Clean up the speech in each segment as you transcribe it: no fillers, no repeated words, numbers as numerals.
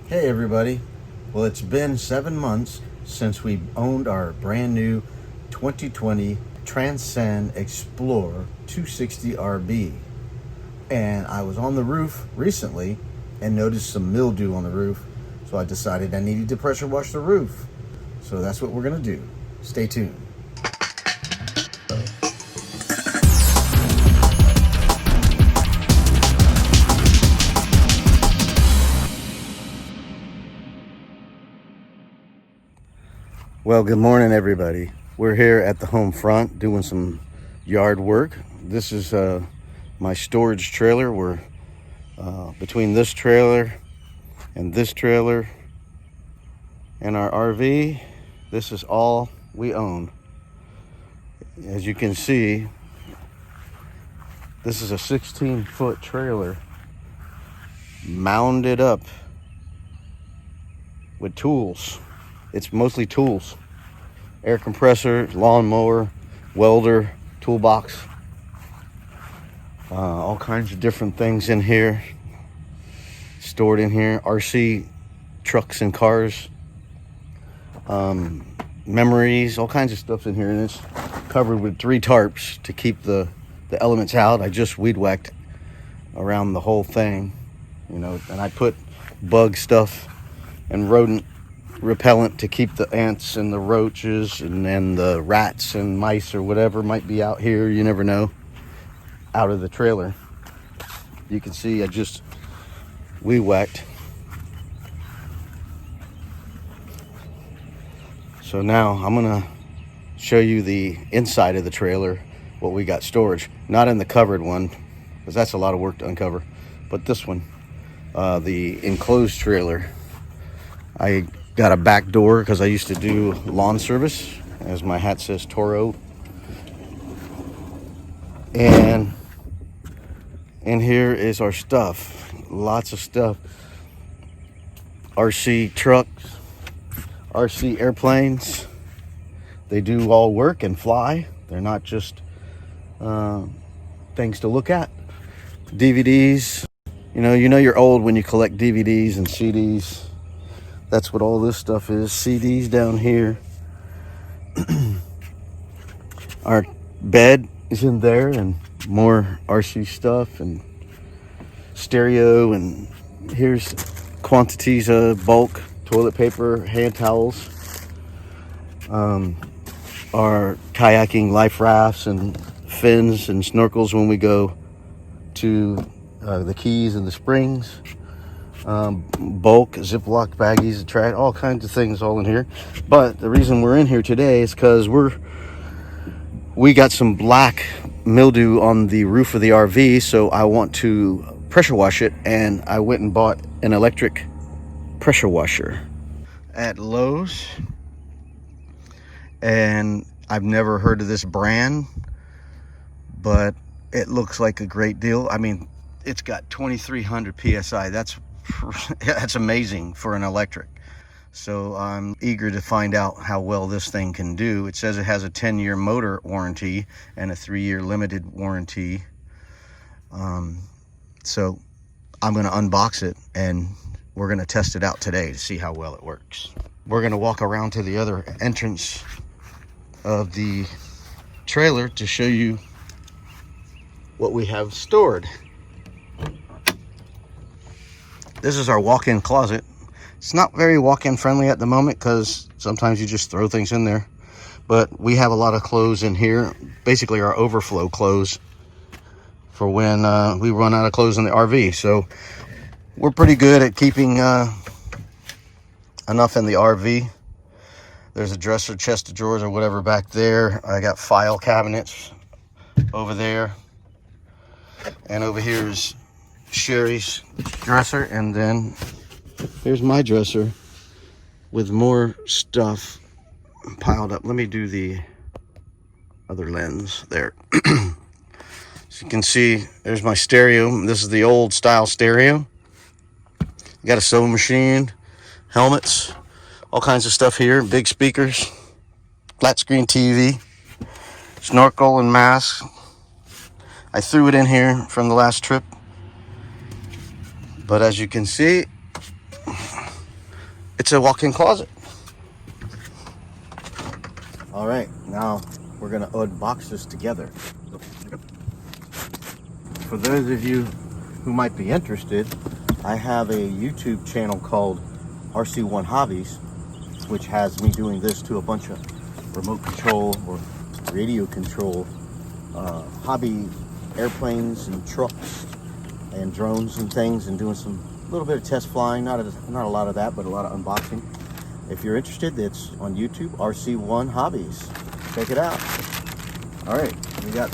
Hey everybody. Well, it's been 7 months since we owned our brand new 2020 Transcend Explorer 260RB. And I was on the roof recently and noticed some mildew on the roof. So I decided I needed to pressure wash the roof. So that's what we're going to do. Stay tuned. Well, good morning, everybody. We're here at the home front doing some yard work. This is my storage trailer. We're between this trailer and our RV. This is all we own. As you can see, this is a 16-foot trailer mounded up with tools. It's mostly tools. Air compressor, lawnmower, welder, toolbox. All kinds of different things in here. Stored in here. RC trucks and cars. Memories, all kinds of stuff in here. And it's covered with 3 tarps to keep the elements out. I just weed whacked around the whole thing. And I put bug stuff and rodent repellent to keep the ants and the roaches and then the rats and mice or whatever might be out here, you never know, out of the trailer. You can see I just weed whacked. So now I'm gonna show you the inside of the trailer, what we got storage. Not in the covered one, because that's a lot of work to uncover, but this one, the enclosed trailer. I got a back door because I used to do lawn service, as my hat says, Toro. And in here is our stuff. Lots of stuff. RC trucks, RC airplanes. They do all work and fly. They're not just things to look at. DVDs. You know you're old when you collect DVDs and CDs. That's what all this stuff is. CDs down here. Our bed is in there, and more RC stuff and stereo, and here's quantities of bulk toilet paper, hand towels, our kayaking life rafts and fins and snorkels when we go to the Keys and the Springs. Bulk Ziploc baggies, trash, all kinds of things all in here. But the reason we're in here today is because we got some black mildew on the roof of the RV, so I want to pressure wash it, and I went and bought an electric pressure washer at Lowe's. And I've never heard of this brand, but it looks like a great deal. I mean, it's got 2300 psi. That's amazing for an electric. So I'm eager to find out how well this thing can do. It says it has a 10-year motor warranty and a 3-year limited warranty. So I'm going to unbox it, and we're going to test it out today to see how well it works. We're going to walk around to the other entrance of the trailer to show you what we have stored. This is our walk-in closet. It's not very walk-in friendly at the moment because sometimes you just throw things in there. But we have a lot of clothes in here, basically our overflow clothes for when we run out of clothes in the RV. So we're pretty good at keeping enough in the RV. There's a dresser, chest of drawers, or whatever back there. I got file cabinets over there. And over here is Sherry's dresser, and then here's my dresser with more stuff piled up. Let me do the other lens there. So you can see there's my stereo. This is the old style stereo. Got a sewing machine, helmets, all kinds of stuff here. Big speakers, flat screen TV, snorkel and mask. I threw it in here from the last trip. But as you can see, It's a walk-in closet. All right, now we're gonna unbox this together. For those of you who might be interested, I have a YouTube channel called RC1 Hobbies, which has me doing this to a bunch of remote control or radio control hobby airplanes and trucks and drones and things, and doing some little bit of test flying. Not a lot of that, but a lot of unboxing. If you're interested, it's on YouTube, RC1 Hobbies. Check it out. All right, we got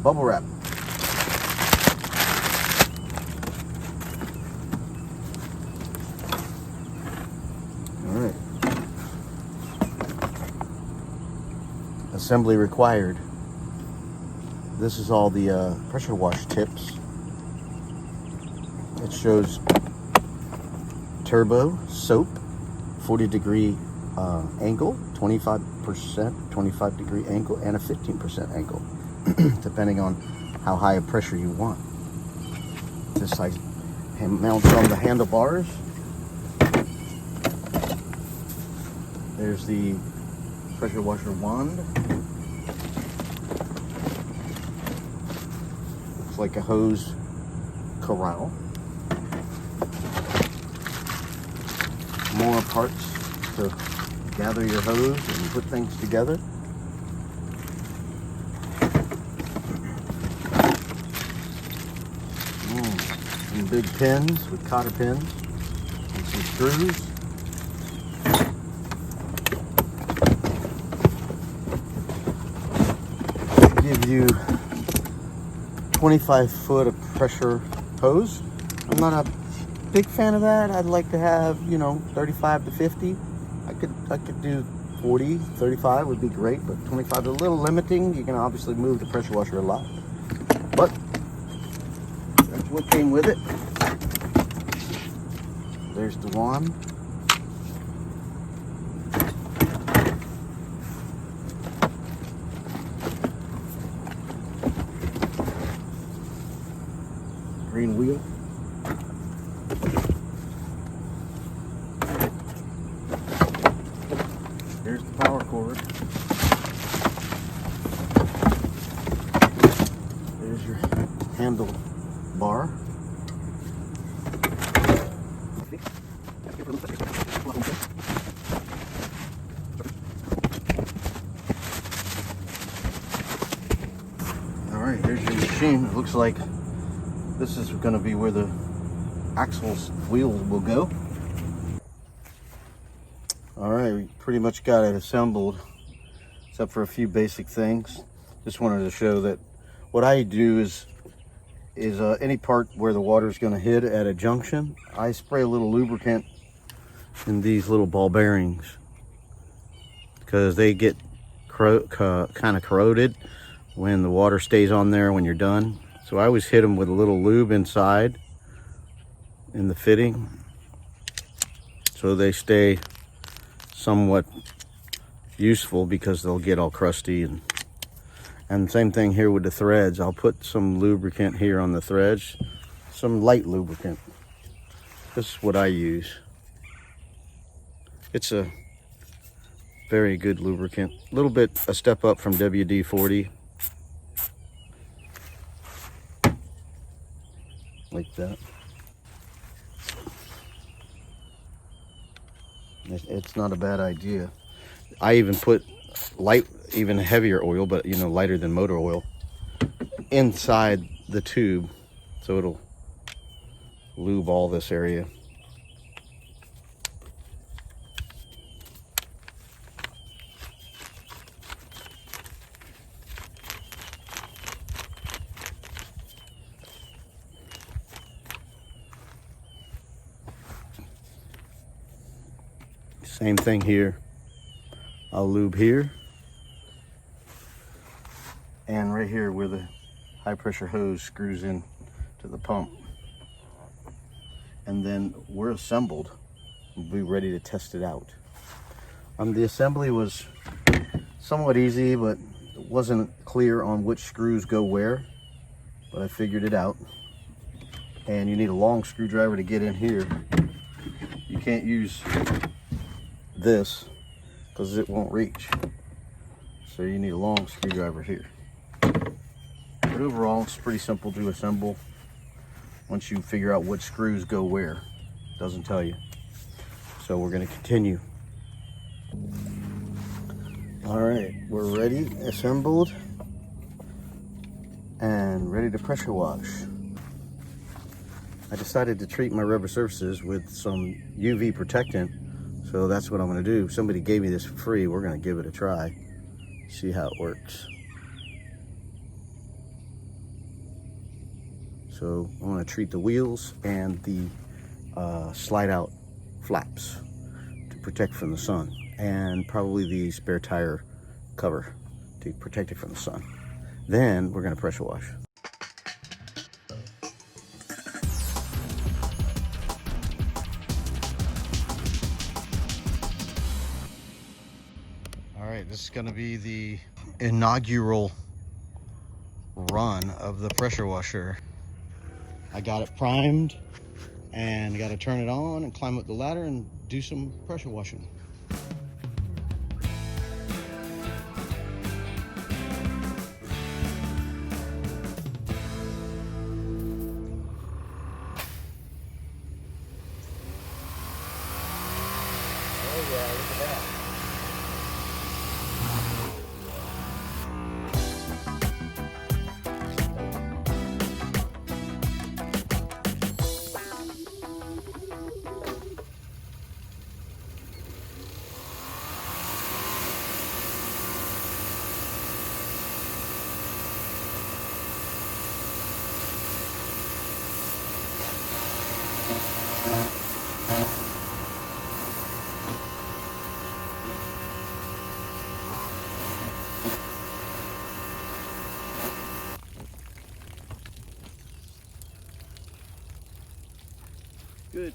bubble wrap. All right. Assembly required. This is all the pressure wash tips. It shows turbo, soap, 40-degree angle, 25%, 25-degree angle, and a 15% angle, depending on how high a pressure you want. This side mounts on the handlebars. There's the pressure washer wand. Looks like a hose corral. More parts to gather your hose and put things together. Some big pins with cotter pins and some screws. Give you 25 foot of pressure hose. I'm not a big fan of that. I'd like to have, 35 to 50. I could do 40, 35 would be great, but 25 is a little limiting. You can obviously move the pressure washer a lot, but that's what came with it. There's the wand. Green wheel. There's the power cord. There's your handle bar. All right, there's your machine. It looks like this is going to be where the axle's wheels will go. All right, we pretty much got it assembled, except for a few basic things. Just wanted to show that what I do is any part where the water is going to hit at a junction, I spray a little lubricant in these little ball bearings, because they get kind of corroded when the water stays on there when you're done. So I always hit them with a little lube inside in the fitting, so they stay somewhat useful, because they'll get all crusty. And same thing here with the threads. I'll put some lubricant here on the threads, some light lubricant. This is what I use. It's a very good lubricant. A little bit a step up from WD-40. Like that. It's not a bad idea. I even put even heavier oil, but lighter than motor oil, inside the tube, so it'll lube all this area. Same thing here. I'll lube here, and right here where the high pressure hose screws in to the pump. And then we're assembled. We'll be ready to test it out. The assembly was somewhat easy, but it wasn't clear on which screws go where, but I figured it out. And you need a long screwdriver to get in here. You can't use this because it won't reach. So you need a long screwdriver here. But overall, it's pretty simple to assemble once you figure out what screws go where. It doesn't tell you. So we're going to continue. All right, we're ready, assembled, and ready to pressure wash. I decided to treat my rubber surfaces with some UV protectant, so that's what I'm going to do. Somebody gave me this for free. We're going to give it a try, see how it works. So I want to treat the wheels and the slide out flaps to protect from the sun, and probably the spare tire cover to protect it from the sun. Then we're going to pressure wash. All right, this is going to be the inaugural run of the pressure washer. I got it primed and got to turn it on and climb up the ladder and do some pressure washing. Oh yeah, look at that. Good.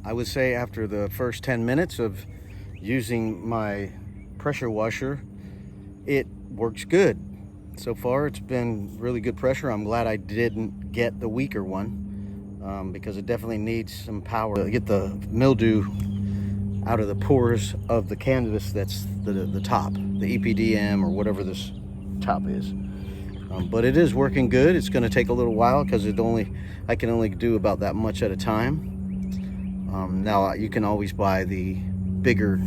I would say after the first 10 minutes of using my pressure washer, it works good. So far, it's been really good pressure. I'm glad I didn't get the weaker one because it definitely needs some power to get the mildew out of the pores of the canvas that's the top, the EPDM or whatever this top is. But it is working good. It's going to take a little while because I can only do about that much at a time. Now you can always buy the bigger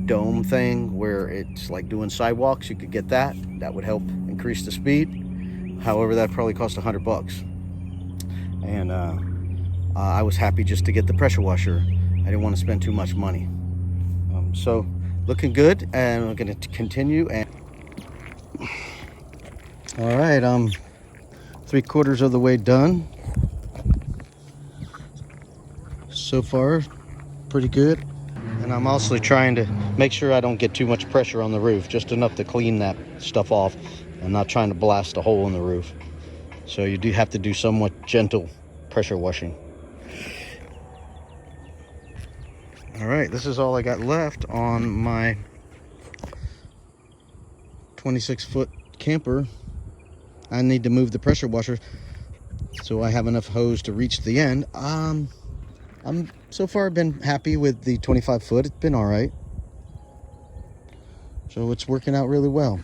dome thing where it's like doing sidewalks. You could get that. That would help increase the speed. However, that probably cost $100. And I was happy just to get the pressure washer. I didn't want to spend too much money. So looking good, and we're going to continue. And all right, I'm 3/4 of the way done. So far, pretty good. And I'm also trying to make sure I don't get too much pressure on the roof, just enough to clean that stuff off. I'm not trying to blast a hole in the roof. So you do have to do somewhat gentle pressure washing. All right, this is all I got left on my 26-foot camper. I need to move the pressure washer so I have enough hose to reach the end. I'm so far been happy with the 25-foot. It's been all right. So it's working out really well.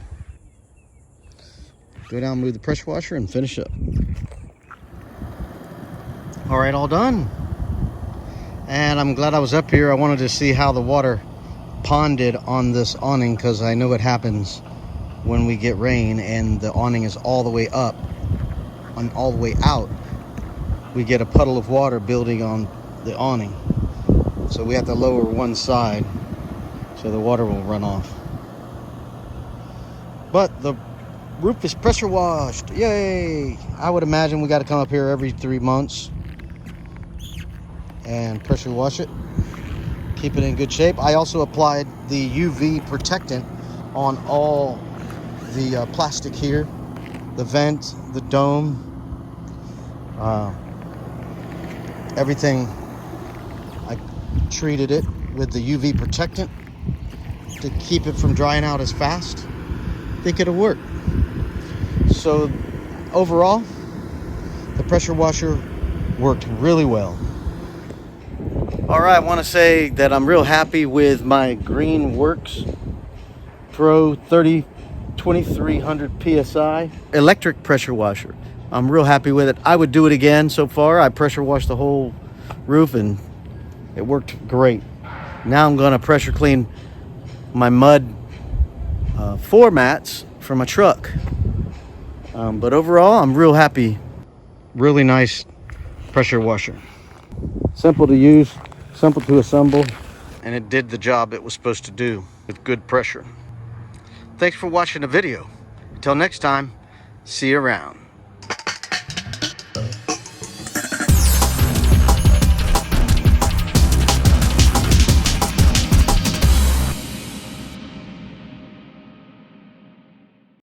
Go down, move the pressure washer, and finish up. All right, all done. And I'm glad I was up here. I wanted to see how the water ponded on this awning because I know what happens when we get rain and the awning is all the way up and all the way out. We get a puddle of water building on the awning. So we have to lower one side so the water will run off. But the roof is pressure washed. Yay! I would imagine we got to come up here every 3 months and pressure wash it. Keep it in good shape. I also applied the UV protectant on all the plastic here, the vent, the dome, everything. I treated it with the UV protectant to keep it from drying out as fast. I think it'll work. So overall, the pressure washer worked really well. All right, I want to say that I'm real happy with my Greenwise Pro 2300 PSI electric pressure washer. I'm real happy with it. I would do it again. So far, I pressure washed the whole roof and it worked great. Now I'm going to pressure clean my mud floor mats for my truck. But overall, I'm real happy. Really nice pressure washer. Simple to use, simple to assemble, and it did the job it was supposed to do with good pressure. Thanks for watching the video. Until next time, see you around.